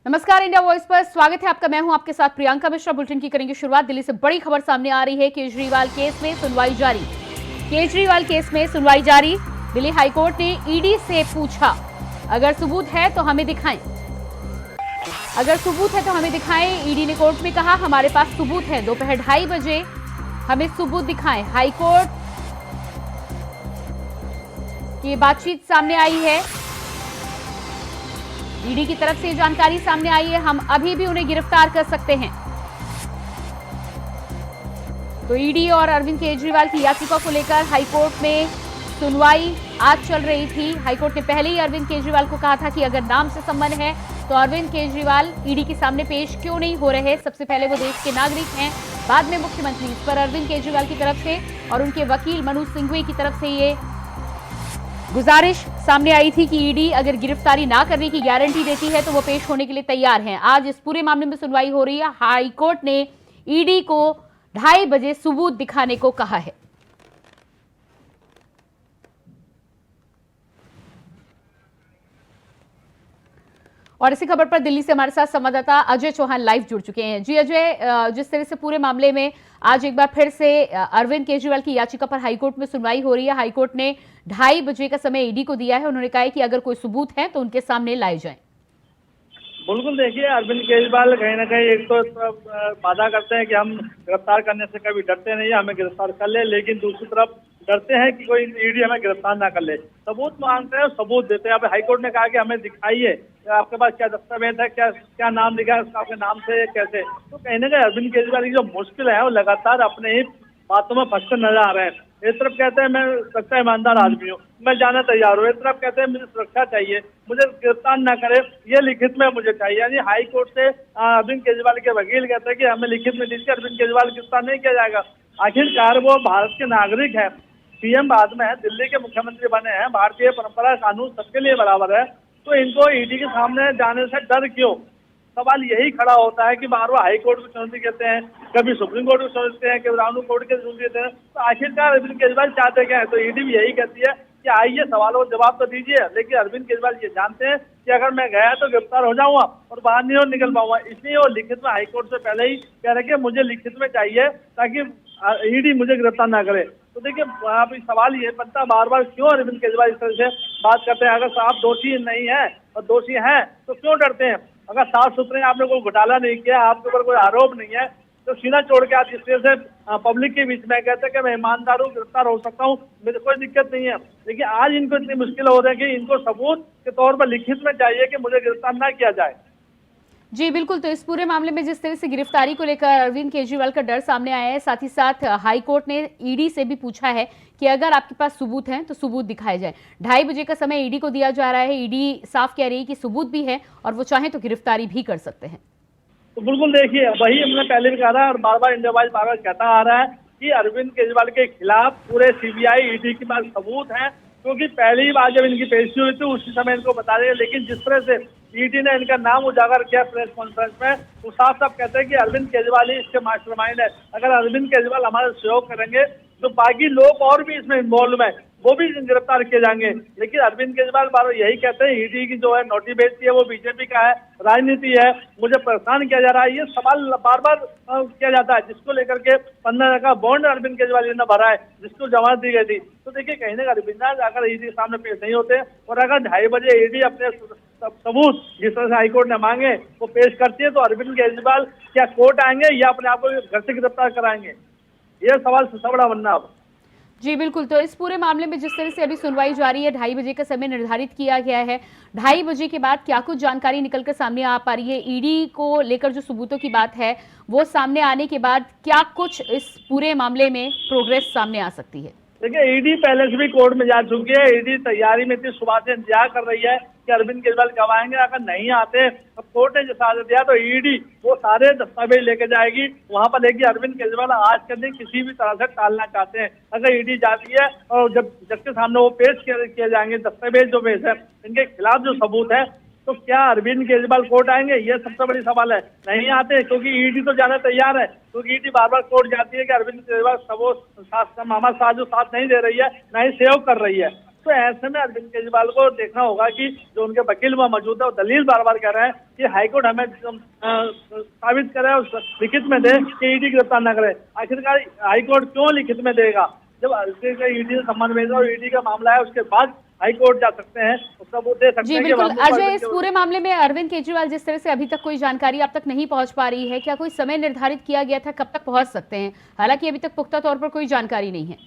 नमस्कार, India voice पर स्वागत है आपका। मैं हूं आपके साथ प्रियंका मिश्रा। बुलेटिन की करेंगे शुरुआत। दिल्ली से बड़ी खबर सामने आ रही है। केजरीवाल केस में सुनवाई जारी। केजरीवाल केस में सुनवाई जारी। दिल्ली हाईकोर्ट ने ईडी से पूछा, अगर सबूत है तो हमें दिखाएं। अगर सबूत है तो हमें दिखाएं। ईडी ने कोर्ट में कहा, हमारे पास सबूत है। दोपहर 2:30 बजे हमें सबूत दिखाएं। हाईकोर्ट की बातचीत सामने आई है। ईडी की तरफ से जानकारी सामने आई है, हम अभी भी उन्हें गिरफ्तार कर सकते हैं। तो ईडी और अरविंद केजरीवाल की याचिका को लेकर हाईकोर्ट में सुनवाई आज चल रही थी। हाईकोर्ट ने पहले ही अरविंद केजरीवाल को कहा था कि अगर नाम से संबंध है तो अरविंद केजरीवाल ईडी के सामने पेश क्यों नहीं हो रहे। सबसे पहले वो देश के नागरिक हैं, बाद में मुख्यमंत्री। इस पर अरविंद केजरीवाल की तरफ से और उनके वकील मनोज सिंघवी की तरफ से ये गुजारिश सामने आई थी कि ईडी अगर गिरफ्तारी ना करने की गारंटी देती है तो वो पेश होने के लिए तैयार हैं। आज इस पूरे मामले में सुनवाई हो रही है। हाईकोर्ट ने ईडी को 2:30 बजे सबूत दिखाने को कहा है। और इसी खबर पर दिल्ली से हमारे साथ संवाददाता अजय चौहान लाइव जुड़ चुके हैं। जी अजय, जिस तरह से पूरे मामले में आज एक बार फिर से अरविंद केजरीवाल की याचिका पर हाईकोर्ट में सुनवाई हो रही है। हाईकोर्ट ने 2:30 बजे का समय ईडी को दिया है। उन्होंने कहा है कि अगर कोई सबूत है तो उनके सामने लाए जाएं। बिल्कुल, देखिए अरविंद केजरीवाल कहीं ना कहीं एक तो वादा करते हैं कि हम गिरफ्तार करने से कभी डरते नहीं है, हमें गिरफ्तार कर ले, लेकिन दूसरी तरफ डरते हैं कि कोई ईडी हमें गिरफ्तार ना कर ले। सबूत मांगते हैं, सबूत देते हैं। अब हाईकोर्ट ने कहा कि हमें दिखाइए आपके पास क्या दस्तावेज है, क्या क्या नाम लिखा है, उसका आपके नाम से कैसे। तो कहीं ना कहीं अरविंद केजरीवाल की जो मुश्किल है वो लगातार अपने ही बातों में फंसते नजर आ रहे हैं। एक तरफ कहते हैं मैं सच्चा ईमानदार आदमी हूँ, मैं जाना तैयार हूँ। एक तरफ कहते हैं मुझे सुरक्षा चाहिए, मुझे गिरफ्तार ना करे, ये लिखित में मुझे चाहिए। यानी हाई कोर्ट से अरविंद केजरीवाल के वकील कहते हैं कि हमें लिखित में दीजिए, अरविंद केजरीवाल गिरफ्तार नहीं किया जाएगा। आखिरकार वो भारत के नागरिक है, सीएम बाद में है, दिल्ली के मुख्यमंत्री बने हैं, भारतीय परंपरा कानून सबके लिए बराबर है। तो इनको ईडी के सामने जाने से डर क्यों? सवाल यही खड़ा होता है कि बार बार हाई कोर्ट को चुनौती देते हैं, कभी सुप्रीम कोर्ट को चुनौती हैं, कभी रानू कोर्ट के चुनौती देते हैं। तो आखिरकार अरविंद केजरीवाल चाहते क्या है? तो ईडी भी यही कहती है कि आइए सवालों और जवाब तो दीजिए। लेकिन अरविंद केजरीवाल ये जानते हैं कि अगर मैं गया तो गिरफ्तार हो जाऊंगा और बाहर नहीं निकल पाऊंगा, इसलिए वो लिखित में हाईकोर्ट से पहले ही कह रहे कि मुझे लिखित में चाहिए ताकि ईडी मुझे गिरफ्तार ना करे। तो देखिए आप सवाल ये बनता बार बार क्यों अरविंद केजरीवाल इस तरह से बात करते हैं? अगर आप दोषी नहीं है और दोषी हैं तो क्यों डरते हैं? अगर साफ सुथरे आपने कोई घोटाला नहीं किया, आपके ऊपर कोई आरोप नहीं है, तो सीना छोड़ के आप इस तरह से पब्लिक के बीच में कहते हैं कि मैं ईमानदार हूँ, गिरफ्तार हो सकता हूँ, मुझे कोई दिक्कत नहीं है। लेकिन आज इनको इतनी मुश्किल हो रही है कि इनको सबूत के तौर पर लिखित में चाहिए कि मुझे गिरफ्तार ना किया जाए। जी बिल्कुल। तो इस पूरे मामले में जिस तरह से गिरफ्तारी को लेकर अरविंद केजरीवाल का डर सामने आया है, साथ ही साथ हाईकोर्ट ने ईडी से भी पूछा है कि अगर आपके पास सबूत हैं तो सबूत दिखाए जाए। 2:30 बजे का समय ईडी को दिया जा रहा है। ईडी साफ कह रही है कि सबूत भी है और वो चाहे तो गिरफ्तारी भी कर सकते हैं। तो बिल्कुल देखिए, वही हमने पहले भी कहा था और बार बार इंडिया वाइज बार बार कहता आ रहा है कि अरविंद केजरीवाल के खिलाफ पूरे सीबीआई ईडी के पास सबूत है, क्योंकि पहली ही बार जब इनकी पेशी हुई थी उसी समय इनको बता देंगे। लेकिन जिस तरह से ईडी ने इनका नाम उजागर किया प्रेस कॉन्फ्रेंस में, वो साफ साफ कहते हैं कि अरविंद केजरीवाल ही इसके मास्टरमाइंड है। अगर अरविंद केजरीवाल हमारा सहयोग करेंगे तो बाकी लोग और भी इसमें इन्वॉल्व है, वो भी गिरफ्तार किए जाएंगे। लेकिन अरविंद केजरीवाल बार यही कहते हैं ईडी की जो है नोटिस भेजती है वो बीजेपी का है, राजनीति है, मुझे परेशान किया जा रहा है। ये सवाल बार बार किया जाता है, जिसको लेकर के 15 का बॉन्ड अरविंद केजरीवाल ने भरा है, जिसको जमानत दी गई थी। तो देखिए कहीं ना अरविंद अगर ईडी के सामने पेश नहीं होते और अगर 2:30 बजे ईडी अपने सबूत जिस तरह से हाईकोर्ट ने मांगे वो पेश करती है, तो अरविंद केजरीवाल क्या कोर्ट आएंगे या अपने आप को घर से गिरफ्तार कराएंगे? ये सवाल सबसे बड़ा बनना अब। जी बिल्कुल। तो इस पूरे मामले में जिस तरह से अभी सुनवाई जारी है, 2:30 बजे का समय निर्धारित किया गया है। 2:30 बजे के बाद क्या कुछ जानकारी निकलकर सामने आ पा रही है? ईडी को लेकर जो सबूतों की बात है वो सामने आने के बाद क्या कुछ इस पूरे मामले में प्रोग्रेस सामने आ सकती है? देखिए ईडी पहले से भी कोर्ट में जा चुकी है। ईडी तैयारी में थी, सुबह से इंतजार कर रही है कि अरविंद केजरीवाल कब आएंगे। अगर नहीं आते अब कोर्ट ने जैसा आदेश दिया तो ईडी वो सारे दस्तावेज लेके जाएगी वहां पर। लेकिन अरविंद केजरीवाल आज के दिन किसी भी तरह से टालना चाहते हैं। अगर ईडी जाती है और जब जज के सामने वो पेश किए जाएंगे दस्तावेज जो पेश है, इनके खिलाफ जो सबूत है, तो क्या अरविंद केजरीवाल कोर्ट आएंगे? ये सबसे बड़ी सवाल है। नहीं आते क्योंकि ईडी तो जाना तैयार है, क्योंकि ईडी बार बार कोर्ट जाती है कि अरविंद केजरीवाल सब हमारा साथ जो साथ नहीं दे रही है, ना ही सहयोग कर रही है। तो ऐसे में अरविंद केजरीवाल को देखना होगा कि जो उनके वकील वहाँ मौजूद है वो दलील बार बार कह रहे हैं कि हाईकोर्ट हमें साबित करे और लिखित में दे कि ईडी गिरफ्तार न करे। आखिरकार हाईकोर्ट क्यों लिखित में देगा? जब ईडी से संबंध में और ईडी का मामला है उसके बाद हाईकोर्ट जा सकते हैं, तब वो दे सकते जी हैं। बिल्कुल अजय, इस पूरे मामले में अरविंद केजरीवाल जिस तरह से अभी तक कोई जानकारी आप तक नहीं पहुंच पा रही है, क्या कोई समय निर्धारित किया गया था कब तक पहुंच सकते हैं? हालांकि अभी तक पुख्ता तौर पर कोई जानकारी नहीं है।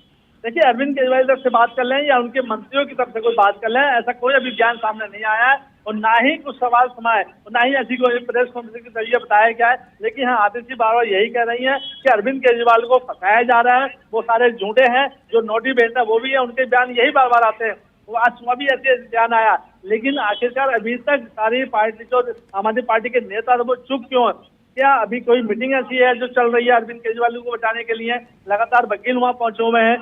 देखिए, अरविंद केजरीवाल की तरफ से बात कर लें या उनके मंत्रियों की तरफ से कोई बात कर लें, ऐसा कोई अभी बयान सामने नहीं आया है और ना ही कुछ सवाल सुना है और ना ही ऐसी कोई प्रेस कॉन्फ्रेंस के जरिए बताया गया है। लेकिन हाँ, आतिशी बार बार यही कह रही है कि अरविंद केजरीवाल को फंसाया जा रहा है, वो सारे झूठे हैं, जो नोटिस भेजता है वो भी है, उनके बयान यही बार बार आते हैं। वो आज सुबह भी ऐसे बयान आया, लेकिन आखिरकार अभी तक सारी पार्टी जो आम आदमी पार्टी के नेता वो चुप क्यों है? क्या अभी कोई मीटिंग ऐसी है जो चल रही है अरविंद केजरीवाल को बचाने के लिए? लगातार वकील वहां पहुंचे हुए हैं,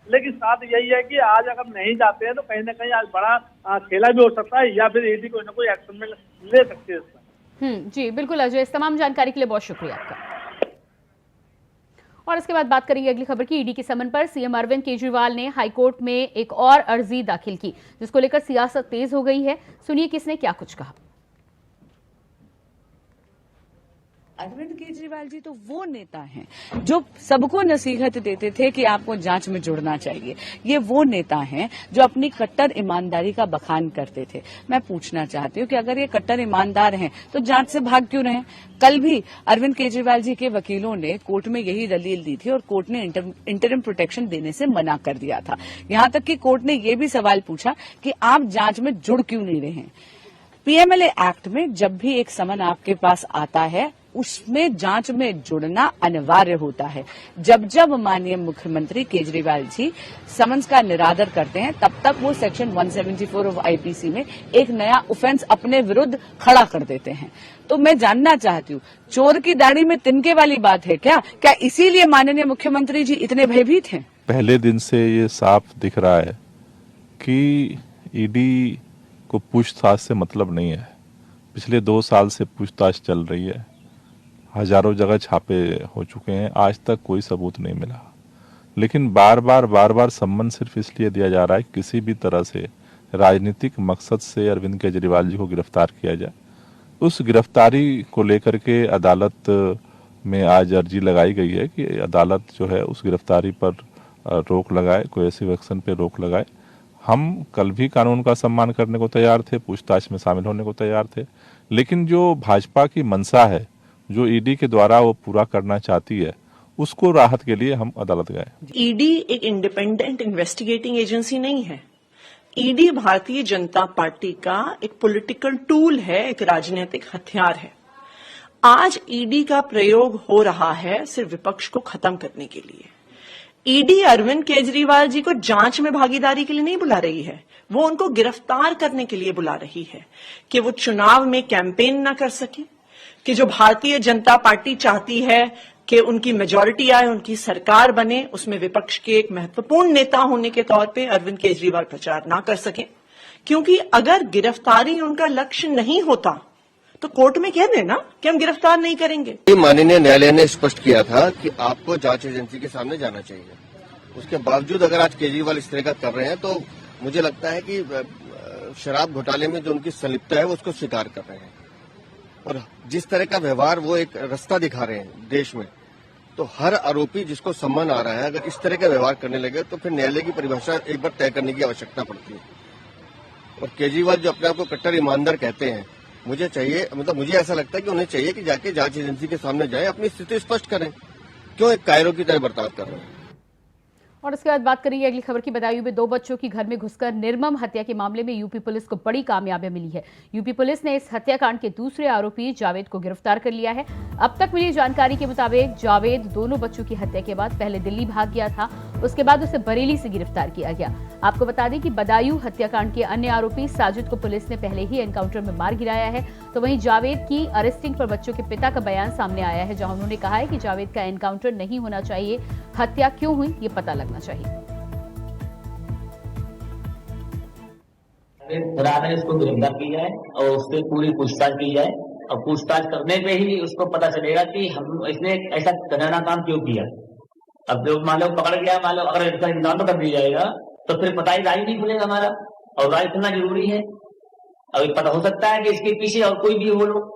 लेकिन साथ यही है कि आज अगर नहीं जाते हैं तो कहीं ना कहीं आज बड़ा खेला भी हो सकता है या फिर ईडी कोई ना कोई एक्शन में ले सकती है इसमें। जी बिल्कुल अजय, इस तमाम जानकारी के लिए बहुत शुक्रिया आपका। और इसके बाद बात करेंगे अगली खबर की। ईडी के समन पर सीएम अरविंद केजरीवाल ने हाईकोर्ट में एक और अर्जी दाखिल की, जिसको लेकर सियासत तेज हो गई है। सुनिए किसने क्या कुछ कहा। अरविंद केजरीवाल जी तो वो नेता हैं जो सबको नसीहत देते थे कि आपको जांच में जुड़ना चाहिए। ये वो नेता हैं जो अपनी कट्टर ईमानदारी का बखान करते थे। मैं पूछना चाहती हूँ कि अगर ये कट्टर ईमानदार हैं तो जांच से भाग क्यों रहे? कल भी अरविंद केजरीवाल जी के वकीलों ने कोर्ट में यही दलील दी थी और कोर्ट ने इंटरिम प्रोटेक्शन देने से मना कर दिया था। यहां तक कि कोर्ट ने ये भी सवाल पूछा कि आप जांच में जुड़ क्यों नहीं रहे हैं। पीएमएलए एक्ट में जब भी एक समन आपके पास आता है उसमें जांच में जुड़ना अनिवार्य होता है। जब जब माननीय मुख्यमंत्री केजरीवाल जी समन्स का निरादर करते हैं तब तक वो सेक्शन 174 ऑफ आईपीसी में एक नया ऑफेंस अपने विरुद्ध खड़ा कर देते हैं। तो मैं जानना चाहती हूँ, चोर की दाढ़ी में तिनके वाली बात है क्या? क्या इसीलिए माननीय मुख्यमंत्री जी इतने भयभीत हैं? पहले दिन से ये साफ दिख रहा है कि ईडी को पूछताछ से मतलब नहीं है। पिछले 2 साल से पूछताछ चल रही है, हजारों जगह छापे हो चुके हैं, आज तक कोई सबूत नहीं मिला। लेकिन बार बार सम्मन सिर्फ इसलिए दिया जा रहा है किसी भी तरह से राजनीतिक मकसद से अरविंद केजरीवाल जी को गिरफ्तार किया जाए। उस गिरफ्तारी को लेकर के अदालत में आज अर्जी लगाई गई है कि अदालत जो है उस गिरफ्तारी पर रोक लगाए, कोई ऐसी एक्शन पे रोक लगाए। हम कल भी कानून का सम्मान करने को तैयार थे, पूछताछ में शामिल होने को तैयार थे, लेकिन जो भाजपा की मंशा है, जो ईडी के द्वारा वो पूरा करना चाहती है, उसको राहत के लिए हम अदालत गए। ईडी एक इंडिपेंडेंट इन्वेस्टिगेटिंग एजेंसी नहीं है। ईडी भारतीय जनता पार्टी का एक पॉलिटिकल टूल है, एक राजनीतिक हथियार है। आज ईडी का प्रयोग हो रहा है सिर्फ विपक्ष को खत्म करने के लिए। ईडी अरविंद केजरीवाल जी को जांच में भागीदारी के लिए नहीं बुला रही है, वो उनको गिरफ्तार करने के लिए बुला रही है कि वो चुनाव में कैंपेन ना कर सके, कि जो भारतीय जनता पार्टी चाहती है कि उनकी मेजॉरिटी आए, उनकी सरकार बने, उसमें विपक्ष के एक महत्वपूर्ण नेता होने के तौर पे अरविंद केजरीवाल प्रचार ना कर सके। क्योंकि अगर गिरफ्तारी उनका लक्ष्य नहीं होता तो कोर्ट में कह देना कि हम गिरफ्तार नहीं करेंगे। माननीय न्यायालय ने स्पष्ट किया था कि आपको जांच एजेंसी के सामने जाना चाहिए। उसके बावजूद अगर आज केजरीवाल इस तरह का कर रहे हैं तो मुझे लगता है कि शराब घोटाले में जो उनकी संलिप्तता है वो उसको स्वीकार कर रहे हैं। और जिस तरह का व्यवहार वो एक रास्ता दिखा रहे हैं देश में, तो हर आरोपी जिसको सम्मान आ रहा है अगर इस तरह का व्यवहार करने लगे तो फिर न्यायालय की परिभाषा एक बार तय करने की आवश्यकता पड़ती है। और केजरीवाल जो अपने आप को कट्टर ईमानदार कहते हैं, मुझे ऐसा लगता है कि उन्हें चाहिए कि जाके जांच एजेंसी के सामने जाएं, अपनी स्थिति स्पष्ट करें, क्यों एक कायरों की तरह बर्ताव कर रहे हैं। और इसके बाद बात करेंगे अगली खबर की। बदायूं में 2 बच्चों की घर में घुसकर निर्मम हत्या के मामले में यूपी पुलिस को बड़ी कामयाबी मिली है। यूपी पुलिस ने इस हत्याकांड के दूसरे आरोपी जावेद को गिरफ्तार कर लिया है। अब तक मिली जानकारी के मुताबिक जावेद दोनों बच्चों की हत्या के बाद पहले दिल्ली भाग गया था, उसके बाद उसे बरेली से गिरफ्तार किया गया। आपको बता दें कि बदायूं हत्याकांड के अन्य आरोपी साजिद को पुलिस ने पहले ही एनकाउंटर में मार गिराया है। तो वहीं जावेद की अरेस्टिंग पर बच्चों के पिता का बयान सामने आया है, जहां उन्होंने कहा है कि जावेद का एनकाउंटर नहीं होना चाहिए, हत्या क्यों हुई ये पता लगना चाहिए। पुराने इसको गिरफ्तार की जाए और उससे पूरी पूछताछ की जाए और पूछताछ करने पे ही उसको पता चलेगा कि हम इसने ऐसा डरावना काम क्यों किया। अब जो मान लो पकड़ गया, मान लो अगर इसका इंतजाम तो कर दिया जाएगा, तो फिर पता ही राय नहीं खुलेगा हमारा, और राय खुलना जरूरी है। अभी पता हो सकता है कि इसके पीछे और कोई भी हो लोग,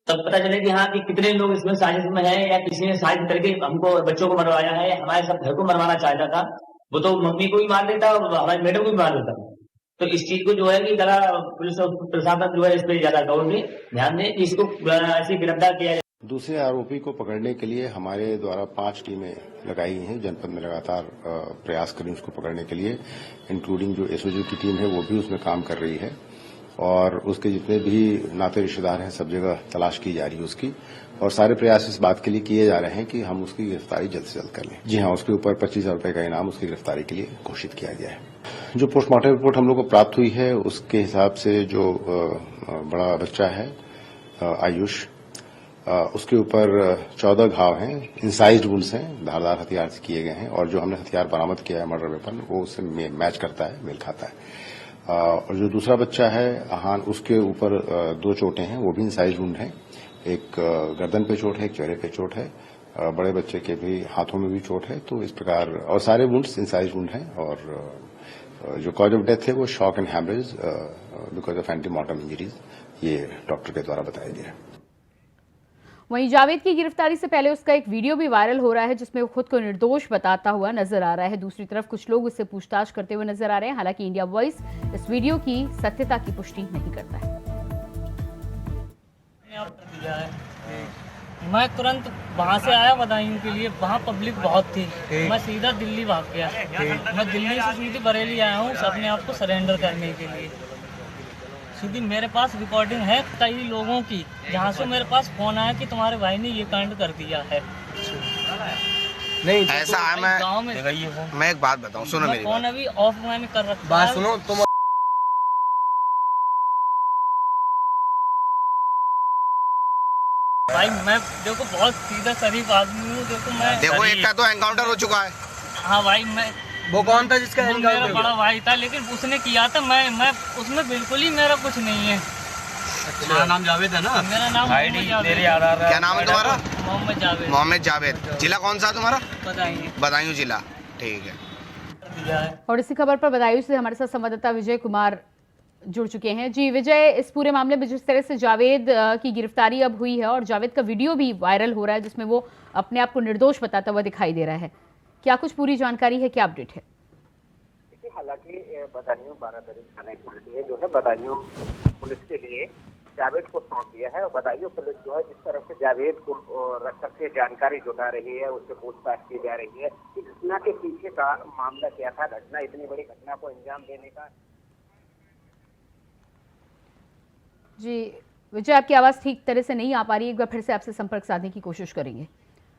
तब पता चले कि हाँ कि कितने लोग इसमें साजिश में हैं, या किसी ने साजिश करके हमको बच्चों को मरवाया है, हमारे सब घर को मरवाना चाहता था। वो तो मम्मी को भी मार देता और हमारे मैडम को भी मार देता। तो इस चीज को जो है कि जरा पुलिस और प्रशासन जो है इस पर ज्यादा गौर दे, ध्यान दे, इसको ऐसे गिरफ्तार किया जाए। दूसरे आरोपी को पकड़ने के लिए हमारे द्वारा 5 टीमें लगाई हैं। जनपद में लगातार प्रयास करें उसको पकड़ने के लिए, इंक्लूडिंग जो एसओजी की टीम है वो भी उसमें काम कर रही है, और उसके जितने भी नाते रिश्तेदार हैं सब जगह तलाश की जा रही है उसकी, और सारे प्रयास इस बात के लिए किए जा रहे हैं कि हम उसकी गिरफ्तारी जल्द से जल्द कर लें। जी हाँ, उसके ऊपर 25,000 रुपए का इनाम उसकी गिरफ्तारी के लिए घोषित किया गया है। जो पोस्टमार्टम रिपोर्ट हम लोग को प्राप्त हुई है उसके हिसाब से जो बड़ा बच्चा है आयुष, उसके ऊपर 14 घाव हैं, इंसाइज्ड वुंड्स हैं, धारदार हथियार से किए गए हैं, और जो हमने हथियार बरामद किया है मर्डर वेपन वो उससे मैच करता है, मेल खाता है। और जो दूसरा बच्चा है अहान, उसके ऊपर 2 चोटें हैं, वो भी इंसाइज्ड वुंड हैं, एक गर्दन पे चोट है, एक चेहरे पे चोट है, बड़े बच्चे के भी हाथों में भी चोट है। तो इस प्रकार, और सारे वुंड्स इंसाइज्ड वुंड हैं, और जो कॉज ऑफ डेथ है वो shock and haemorrhage because of antemortem injuries, ये डॉक्टर के द्वारा बताया गया है। वहीं जावेद की गिरफ्तारी से पहले उसका एक वीडियो भी वायरल हो रहा है जिसमें वो खुद को निर्दोष बताता हुआ नजर आ रहा है। दूसरी तरफ कुछ लोग उससे पूछताछ करते हुए नजर आ रहे हैं। हालांकि इंडिया वॉइस इस वीडियो की सत्यता की पुष्टि नहीं करता है। मैं तुरंत वहाँ से आया बदायूं के लिए, वहाँ पब्लिक बहुत थी, मैं सीधा दिल्ली भाग गया। मैं दिल्ली से सीधी बरेली आया हूँ अपने आप को सरेंडर करने के लिए। सीधी मेरे पास रिकॉर्डिंग है कई लोगों की, जहाँ से मेरे पास फोन आया कि तुम्हारे भाई ने ये कांड कर दिया है। नहीं ऐसा है, मैं एक बात बताऊँ, सुनो मेरी फोन अभी ऑफ मैंने कर रखा। बात सुनो तुम। भाई मैं देखो बहुत सीधा शरीफ आदमी हूँ। देखो एक का तो एनकाउंटर हो चुका है। हाँ भाई, मैं वो कौन था जिसका मेरा बड़ा भाई था, लेकिन उसने किया था। मैं उसमें बिल्कुल ही मेरा कुछ नहीं है। मेरा नाम जावेद है ना? मेरा नाम क्या नाम है तुम्हारा? मोहम्मद जावेद। मोहम्मद जावेद। जिला कौन सा तुम्हारा? बदायूं जिला। ठीक है। और इसी खबर पर बदायूं से हमारे साथ संवाददाता विजय कुमार जुड़ चुके हैं। जी विजय, इस पूरे मामले में जिस तरह से जावेद की गिरफ्तारी अब हुई है और जावेद का वीडियो भी वायरल हो रहा है जिसमें वो अपने आप को निर्दोष बताता हुआ दिखाई दे रहा है, क्या कुछ पूरी जानकारी है, क्या अपडेट है? हालांकि बदायूं बारादरी थाना पुलिस ने जो है बदायूं पुलिस के लिए जावेद को सौंप दिया है, और बदायूं पुलिस जो है जिस तरह से जावेद को रख करके जानकारी जुटा रही है, उससे पूछताछ की जा रही है कि घटना के पीछे का मामला क्या था, घटना इतनी बड़ी घटना को अंजाम देने का। जी विजय, आपकी आवाज़ ठीक तरह से नहीं आ पा रही है, एक बार फिर से आपसे संपर्क साधने की कोशिश करेंगे।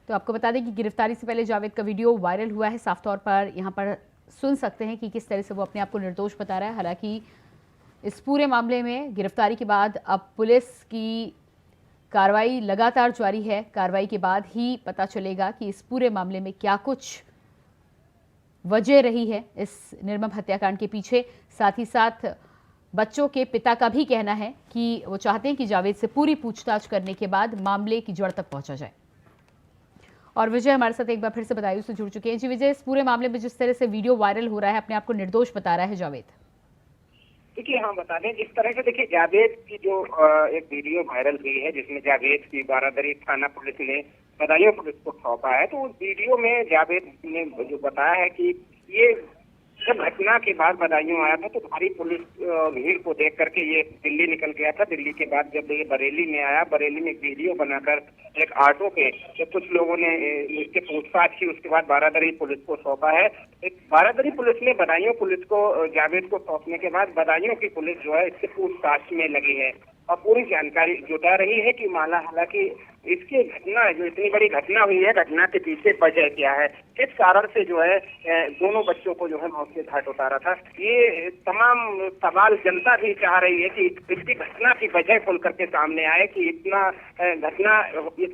तो आपको बता दें कि गिरफ्तारी से पहले जावेद का वीडियो वायरल हुआ है। साफ तौर पर यहाँ पर सुन सकते हैं कि किस तरह से वो अपने आप को निर्दोष बता रहा है। हालांकि इस पूरे मामले में गिरफ्तारी के बाद अब पुलिस की कार्रवाई लगातार जारी है। कार्रवाई के बाद ही पता चलेगा कि इस पूरे मामले में क्या कुछ वजह रही है इस निर्मम हत्याकांड के पीछे। साथ ही साथ बच्चों के पिता का भी कहना है कि वो चाहते हैं कि जावेद से पूरी पूछताछ करने के बाद मामले की जड़ तक पहुंचा जाए। और विजय हमारे साथ एक बार फिर से बदायूं से जुड़ चुके हैं। जी विजय, इस पूरे मामले में जिस तरह से वीडियो वायरल हो रहा है, अपने आप को निर्दोष बता रहा है जावेद। देखिए, हाँ बता दें जिस तरह से, देखिए जावेद की जो एक वीडियो वायरल हुई है जिसमें जावेद की बारादरी थाना पुलिस ने बदायूं पुलिस को सौंपा है, तो उस वीडियो में जावेद ने जो बताया है कि ये जब घटना के बाद बदायूं आया था तो भारी पुलिस भीड़ को देख करके ये दिल्ली निकल गया था। दिल्ली के बाद जब ये बरेली में आया, बरेली में एक वीडियो बनाकर एक ऑटो पे जब कुछ लोगों ने इसके पूछताछ की, उसके बाद बारादरी पुलिस को सौंपा है। एक बारादरी पुलिस ने बदायूं पुलिस को जावेद को सौंपने के बाद बदायूं की पुलिस जो है इससे पूछताछ में लगी है और पूरी जानकारी जुटा रही है कि हालांकि इसकी घटना जो इतनी बड़ी घटना हुई है, घटना के पीछे वजह क्या है, किस कारण से जो है दोनों बच्चों को जो है मौत के घाट उतारा था, ये तमाम सवाल जनता भी चाह रही है कि इसकी घटना की वजह खुल करके सामने आए कि इतना घटना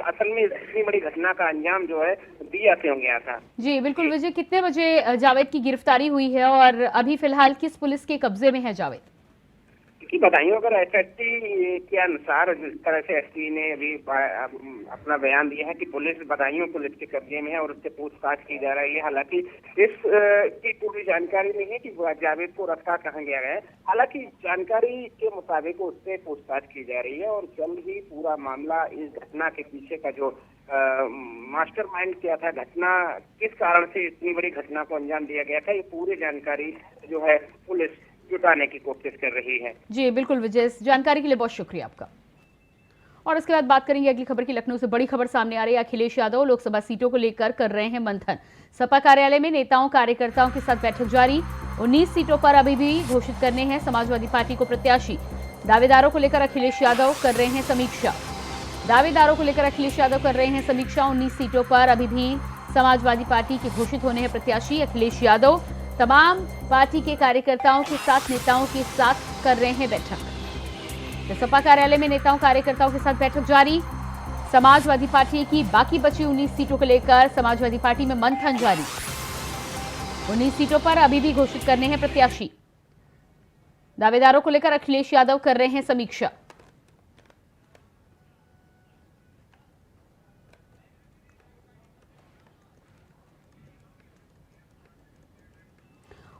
असल में इतनी बड़ी घटना का अंजाम जो है दिया क्यों गया था। जी बिल्कुल विजय, कितने बजे जावेद की गिरफ्तारी हुई है और अभी फिलहाल किस पुलिस के कब्जे में है जावेद? कि बधाइयों अगर एसएसटी के अनुसार जिस तरह से एसपी ने अभी अपना बयान दिया है कि पुलिस बधाइयों पुलिस के कब्जे में है और उससे पूछताछ की जा रही है, हालांकि इस की पूरी जानकारी नहीं है कि जावेद को रखा कहाँ गया है। हालांकि जानकारी के मुताबिक उससे पूछताछ की जा रही है और जल्द ही पूरा मामला, इस घटना के पीछे का जो मास्टरमाइंड क्या था, घटना किस कारण से इतनी बड़ी घटना को अंजाम दिया गया था, ये पूरी जानकारी जो है पुलिस जुटाने की कोशिश कर रही है। जी बिल्कुल विजय, इस जानकारी के लिए बहुत शुक्रिया आपका। और इसके बाद बात करेंगे अगली खबर की। लखनऊ से बड़ी खबर सामने आ रही है। अखिलेश यादव लोकसभा सीटों को लेकर कर रहे हैं मंथन। सपा कार्यालय में नेताओं कार्यकर्ताओं के साथ बैठक जारी। 19 सीटों पर अभी भी घोषित करने हैं समाजवादी पार्टी को प्रत्याशी। दावेदारों को लेकर अखिलेश यादव कर रहे हैं समीक्षा। 19 सीटों पर अभी भी समाजवादी पार्टी के घोषित होने हैं प्रत्याशी। अखिलेश यादव तमाम पार्टी के कार्यकर्ताओं के साथ, नेताओं के साथ कर रहे हैं बैठक। तो सपा कार्यालय में नेताओं कार्यकर्ताओं के साथ बैठक जारी। समाजवादी पार्टी की बाकी बची 19 सीटों को लेकर समाजवादी पार्टी में मंथन जारी। 19 सीटों पर अभी भी घोषित करने हैं प्रत्याशी। दावेदारों को लेकर अखिलेश यादव कर रहे हैं समीक्षा।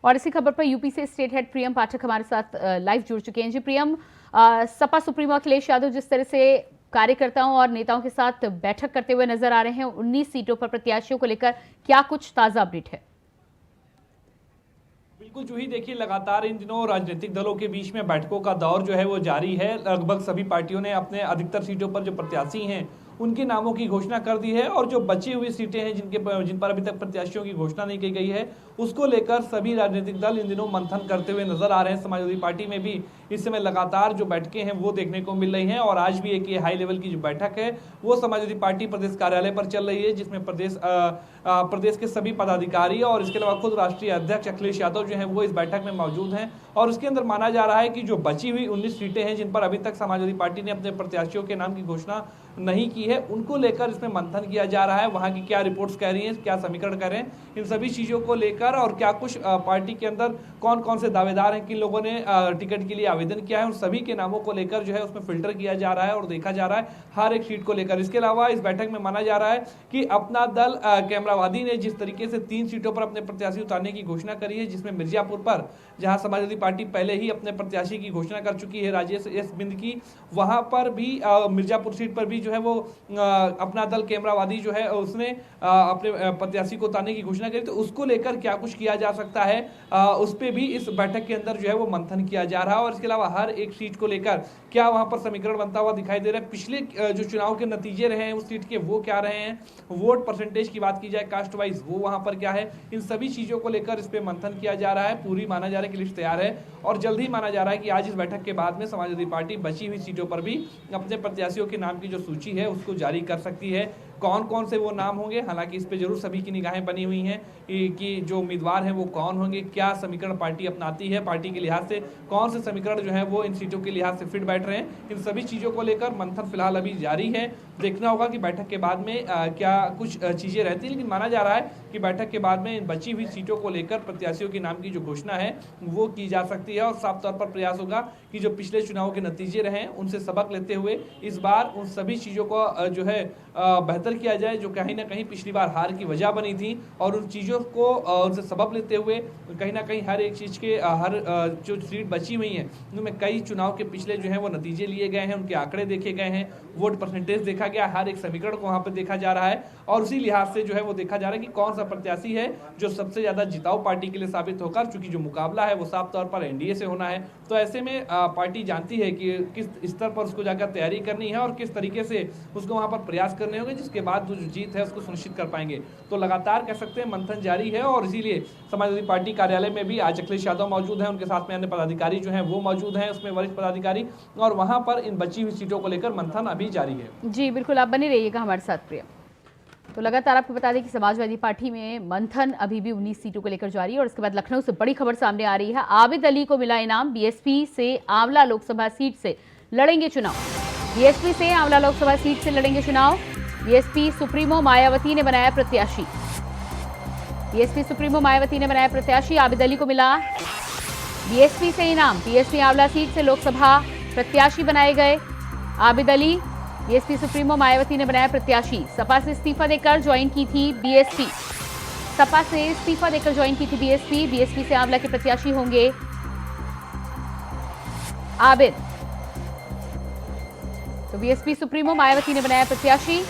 और इसी खबर पर यूपी से स्टेट हेड प्रियम पाठक हमारे साथ लाइव जुड़ चुके हैं। जी प्रियम, सपा सुप्रीमो अखिलेश यादव जिस तरह से कार्यकर्ताओं और नेताओं के साथ बैठक करते हुए नजर आ रहे हैं 19 सीटों पर प्रत्याशियों को लेकर, क्या कुछ ताजा अपडेट है? बिल्कुल जूही, देखिए लगातार इन दिनों राजनीतिक दलों के बीच में बैठकों का दौर जो है वो जारी है। लगभग सभी पार्टियों ने अपने अधिकतर सीटों पर जो प्रत्याशी हैं उनके नामों की घोषणा कर दी है और जो बची हुई सीटें हैं जिन पर अभी तक प्रत्याशियों की घोषणा नहीं की गई है उसको लेकर सभी राजनीतिक दल इन दिनों मंथन करते हुए नजर आ रहे हैं। समाजवादी पार्टी में भी इस समय लगातार जो बैठकें हैं वो देखने को मिल रही हैं और आज भी एक ये हाई लेवल की जो बैठक है वो समाजवादी पार्टी प्रदेश कार्यालय पर चल रही है, जिसमें प्रदेश के सभी पदाधिकारी और इसके अलावा खुद राष्ट्रीय अध्यक्ष अखिलेश यादव जो है वो इस बैठक में मौजूद हैं। और उसके अंदर माना जा रहा है कि जो बची हुई 19 सीटें हैं जिन पर अभी तक समाजवादी पार्टी ने अपने प्रत्याशियों के नाम की घोषणा नहीं की है, उनको लेकर इसमें मंथन किया जा रहा है। वहां की क्या रिपोर्ट्स कह रही हैं, क्या समीकरण कर रहे हैं, इन सभी चीजों को लेकर और क्या कुछ पार्टी के अंदर कौन कौन से दावेदार हैं, किन लोगों ने टिकट के लिए आवेदन किया है, उन सभी के नामों को लेकर जो है उसमें फिल्टर किया जा रहा है और देखा जा रहा है हर एक सीट को लेकर। इसके अलावा इस बैठक में माना जा रहा है कि अपना दल कैमरावादी ने जिस तरीके से 3 सीटों पर अपने प्रत्याशी उतारने की घोषणा करी है, जिसमें मिर्जापुर पर जहां समाजवादी पार्टी पहले ही अपने प्रत्याशी की घोषणा कर चुकी है राजेश एस बिंद की, वहां पर भी मिर्जापुर सीट पर भी जो है वो अपना दल कैमरावादी जो है उसने अपने प्रत्याशी को उतारने की घोषणा करी। तो उसको लेकर क्या कुछ किया जा सकता है उस पर भी इस बैठक के अंदर जो है वो मंथन किया जा रहा है। और इसके अलावा हर एक सीट को लेकर क्या वहां पर समीकरण बनता हुआ दिखाई दे रहा है, पिछले जो चुनाव के नतीजे रहे हैं उस सीट के वो क्या रहे हैं, वोट परसेंटेज की बात की जाए कास्ट वाइज वो वहां पर क्या है, इन सभी चीजों को लेकर इस पे मंथन किया जा रहा है। पूरी माना जा रहा है कि लिस्ट तैयार है और जल्द ही माना जा रहा है कि आज इस बैठक के बाद में समाजवादी पार्टी बची हुई सीटों पर भी अपने प्रत्याशियों के नाम की जो सूची है उसको जारी कर सकती है। कौन कौन से वो नाम होंगे, हालांकि इस पे जरूर सभी की निगाहें बनी हुई हैं कि जो उम्मीदवार हैं वो कौन होंगे, क्या समीकरण पार्टी अपनाती है, पार्टी के लिहाज से कौन से समीकरण जो है वो इन सीटों के लिहाज से फिट बैठ रहे हैं, इन सभी चीजों को लेकर मंथन फिलहाल अभी जारी है। देखना होगा कि बैठक के बाद में क्या कुछ चीजें रहती है, लेकिन माना जा रहा है कि बैठक के बाद में इन बची हुई सीटों को लेकर प्रत्याशियों के नाम की जो घोषणा है वो की जा सकती है। और साफ तौर पर प्रयास होगा कि जो पिछले चुनाव के नतीजे रहे उनसे सबक लेते हुए इस बार उन सभी चीजों को जो है बेहतर किया जाए जो कहीं ना कहीं पिछली बार हार की वजह बनी थी, और उन चीज़ों को उनसे सबक लेते हुए कहीं ना कहीं हर एक चीज़ के हर जो सीट बची हुई हैं उनमें कई चुनाव के पिछले जो है वो नतीजे लिए गए हैं, उनके आंकड़े देखे गए हैं, वोट परसेंटेज देखा गया, हर एक समीकरण को वहाँ पर देखा जा रहा है और उसी लिहाज से जो है वो देखा जा रहा है कि कौन सा प्रत्याशी है जो सबसे ज़्यादा जिताऊ पार्टी के लिए साबित होकर, चूंकि जो मुकाबला है वो साफ तौर पर एनडीए से होना है, तो ऐसे में पार्टी जानती है कि किस स्तर पर उसको जाकर तैयारी करनी है और किस तरीके से उसको वहाँ पर प्रयास करने होंगे, जिसके बाद जो जीत है उसको सुनिश्चित कर पाएंगे। तो लगातार कह सकते हैं मंथन जारी है और इसीलिए समाजवादी पार्टी कार्यालय में भी आज अखिलेश यादव मौजूद हैं, उनके साथ में अन्य पदाधिकारी जो हैं वो मौजूद हैं, उसमें वरिष्ठ पदाधिकारी, और वहां पर इन बची हुई सीटों को लेकर मंथन अभी जारी है। जी बिल्कुल, आप बने रहिएगा हमारे साथ प्रिया। तो लगातार आपको बता दें कि समाजवादी पार्टी में मंथन अभी भी 19 सीटों को लेकर जारी है। और इसके बाद लखनऊ से बड़ी खबर सामने आ रही है। आबिद अली को मिला इनाम, बीएसपी से आंवला लोकसभा सीट से लड़ेंगे चुनाव। बीएसपी से आंवला लोकसभा सीट से लड़ेंगे चुनाव। बीएसपी सुप्रीमो मायावती ने बनाया प्रत्याशी। बीएसपी सुप्रीमो मायावती ने बनाया प्रत्याशी। आबिद अली को मिला बीएसपी से इनाम। बीएसपी आंवला सीट से लोकसभा प्रत्याशी बनाए गए आबिद अली। बीएसपी सुप्रीमो मायावती ने बनाया प्रत्याशी। सपा से इस्तीफा देकर ज्वाइन की थी बीएसपी। सपा से इस्तीफा देकर ज्वाइन की थी बीएसपी। बीएसपी से आंवला के प्रत्याशी होंगे आबिद। तो बीएसपी सुप्रीमो मायावती ने बनाया प्रत्याशी।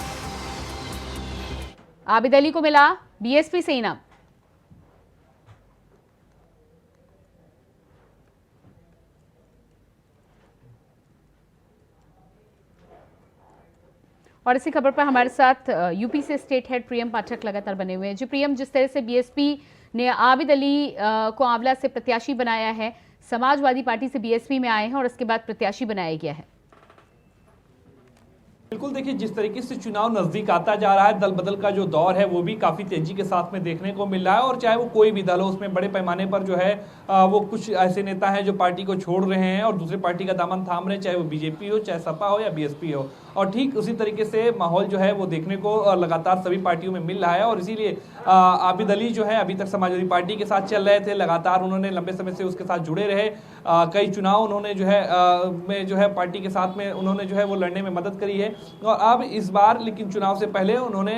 आबिद अली को मिला बीएसपी से इनाम। और इसी खबर पर हमारे साथ यूपी से स्टेट हेड प्रियम पाठक लगातार बने हुए हैं। जी प्रियम, जिस तरह से बीएसपी ने आबिद अली को आंवला से प्रत्याशी बनाया है, समाजवादी पार्टी से बीएसपी में आए हैं और इसके बाद प्रत्याशी बनाया गया है। बिल्कुल, देखिए जिस तरीके से चुनाव नजदीक आता जा रहा है, दल बदल का जो दौर है वो भी काफी तेजी के साथ में देखने को मिल रहा है। और चाहे वो कोई भी दल हो, उसमें बड़े पैमाने पर जो है वो कुछ ऐसे नेता हैं जो पार्टी को छोड़ रहे हैं और दूसरी पार्टी का दामन थाम रहे हैं, चाहे वो बीजेपी हो, चाहे सपा हो या बीएसपी हो। और ठीक उसी तरीके से माहौल जो है वो देखने को लगातार सभी पार्टियों में मिल रहा है। और इसीलिए आबिद अली जो है अभी तक समाजवादी पार्टी के साथ चल रहे थे, लगातार उन्होंने लंबे समय से उसके साथ जुड़े रहे। कई चुनाव उन्होंने जो है पार्टी के साथ में उन्होंने जो है वो लड़ने में मदद करी है। और अब इस बार लेकिन चुनाव से पहले उन्होंने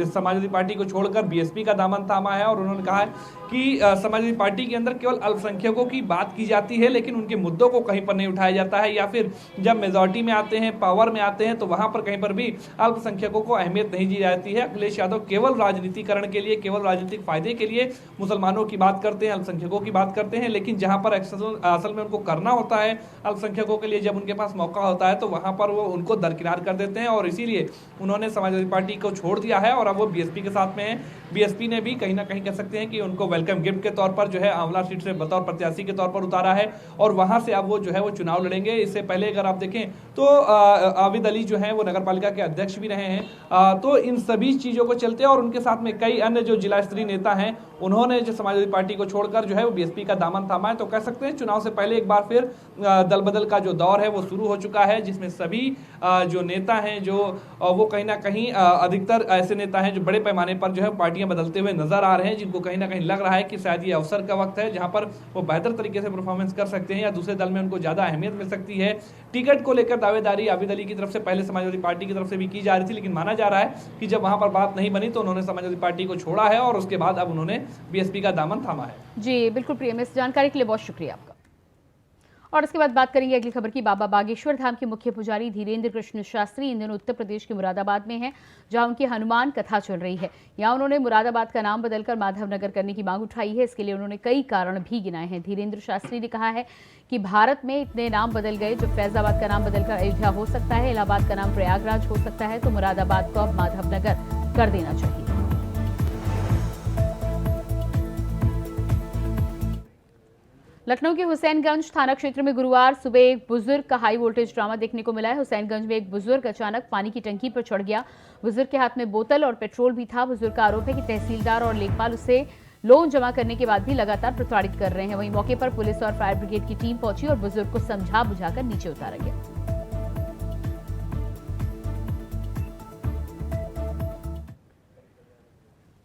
समाजवादी पार्टी को छोड़कर बीएसपी का दामन थामा है। और उन्होंने कहा है कि समाजवादी पार्टी के अंदर केवल अल्पसंख्यकों की बात की जाती है, लेकिन उनके मुद्दों को कहीं पर नहीं उठाया जाता है, या फिर जब मेजॉरिटी में आते हैं, पावर में आते हैं, तो वहां पर कहीं पर भी अल्पसंख्यकों को अहमियत नहीं दी जाती है। अखिलेश यादव केवल राजनीतिकरण के लिए, केवल राजनीतिक फायदे के लिए मुसलमानों की बात करते हैं, अल्पसंख्यकों की बात करते हैं, लेकिन जहां पर असल में उनको करना होता है अल्पसंख्यकों के लिए, जब उनके पास मौका होता है तो वहां पर वो उनको दरकिनार कर देते हैं। और इसीलिए उन्होंने समाजवादी पार्टी को छोड़ दिया है और अब वो बीएसपी के साथ में है। बीएसपी ने भी कहीं ना कहीं कह सकते हैं कि उनको वेलकम गिफ्ट के तौर पर जो है आंवला सीट से बतौर प्रत्याशी के तौर पर उतारा है और वहां से अब वो जो है वो चुनाव लड़ेंगे। इससे पहले अगर आप देखें तो आबिद अली जो है वो नगर पालिका के अध्यक्ष भी रहे हैं। तो इन सभी चीजों को चलते और उनके साथ में कई अन्य जो जिला स्तरीय नेता हैं, उन्होंने जो समाजवादी पार्टी को छोड़कर जो है वो बीएसपी का दामन थामा है। तो कह सकते हैं चुनाव से पहले एक बार फिर दल बदल का जो दौर है वो शुरू हो चुका है, जिसमें सभी जो नेता हैं जो वो कहीं ना कहीं अधिकतर ऐसे नेता हैं जो बड़े पैमाने पर जो है पार्टियां बदलते हुए नजर आ रहे हैं, जिनको कहीं ना कहीं लग रहा है कि शायद ये अवसर का वक्त है जहां पर वो बेहतर तरीके से परफॉर्मेंस कर सकते हैं या दूसरे दल में उनको ज्यादा अहमियत मिल सकती है। टिकट को लेकर दावेदारी आबिद अली की तरफ से पहले समाजवादी पार्टी की तरफ से भी की जा रही थी, लेकिन माना जा रहा है कि जब वहां पर बात नहीं बनी तो उन्होंने समाजवादी पार्टी को छोड़ा है और उसके बाद अब उन्होंने बीएसपी का दामन थामा है। जी बिल्कुल प्रियम, इस जानकारी के लिए बहुत शुक्रिया आपका। और इसके बाद बात करेंगे अगली खबर की। बाबा बागेश्वर धाम के मुख्य पुजारी धीरेन्द्र कृष्ण शास्त्री इन दिनों उत्तर प्रदेश के मुरादाबाद में हैं, जहां उनकी हनुमान कथा चल रही है। यहां उन्होंने मुरादाबाद का नाम बदलकर माधवनगर करने की मांग उठाई है। इसके लिए उन्होंने कई कारण भी गिनाए हैं। धीरेन्द्र शास्त्री ने कहा है कि भारत में इतने नाम बदल गए, जब फैजाबाद का नाम बदलकर अयोध्या हो सकता है, इलाहाबाद का नाम प्रयागराज हो सकता है, तो मुरादाबाद को अब माधवनगर कर देना चाहिए। लखनऊ के हुसैनगंज थाना क्षेत्र में गुरुवार सुबह एक बुजुर्ग का हाई वोल्टेज ड्रामा देखने को मिला है। हुसैनगंज में एक बुजुर्ग अचानक पानी की टंकी पर चढ़ गया। बुजुर्ग के हाथ में बोतल और पेट्रोल भी था। बुजुर्ग का आरोप है कि तहसीलदार और लेखपाल उससे लोन जमा करने के बाद भी लगातार प्रताड़ित कर रहे हैं। वहीं मौके पर पुलिस और फायर ब्रिगेड की टीम पहुंची और बुजुर्ग को समझा बुझाकर नीचे उतारा गया।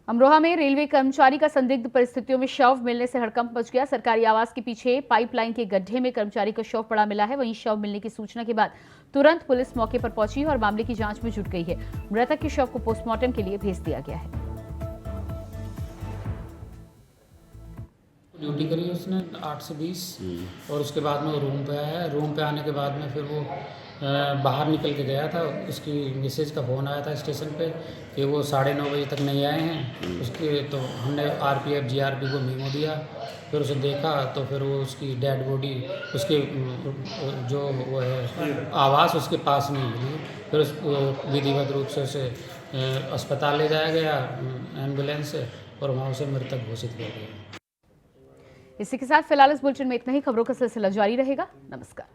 अमरोहा में रेलवे कर्मचारी का संदिग्ध परिस्थितियों में शव मिलने से हड़कंप मच गया। सरकारी आवास के पीछे पाइपलाइन के गड्ढे में कर्मचारी का शव पड़ा मिला है। वहीं शव मिलने की सूचना के बाद तुरंत पुलिस मौके पर पहुंची और मामले की जांच में जुट गई है। मृतक के शव को पोस्टमार्टम के लिए भेज दिया गया है। ड्यूटी करी उसने 8 से 20 और उसके बाद में वो रूम पे आया। रूम पे आने के बाद में फिर वो बाहर निकल के गया था। उसकी मैसेज का फ़ोन आया था स्टेशन पे कि वो 9:30 बजे तक नहीं आए हैं। उसके तो हमने RPF GRP को मीमो दिया। फिर उसे देखा तो फिर वो उसकी डेड बॉडी उसके जो वो है आवास उसके पास नहीं मिली। फिर उसको विधिवत रूप से उसे अस्पताल ले जाया गया एम्बुलेंस से और वहाँ उसे मृतक घोषित किया गया। इसी के साथ फिलहाल इस बुलेटिन में इतना ही। खबरों का सिलसिला जारी रहेगा। नमस्कार।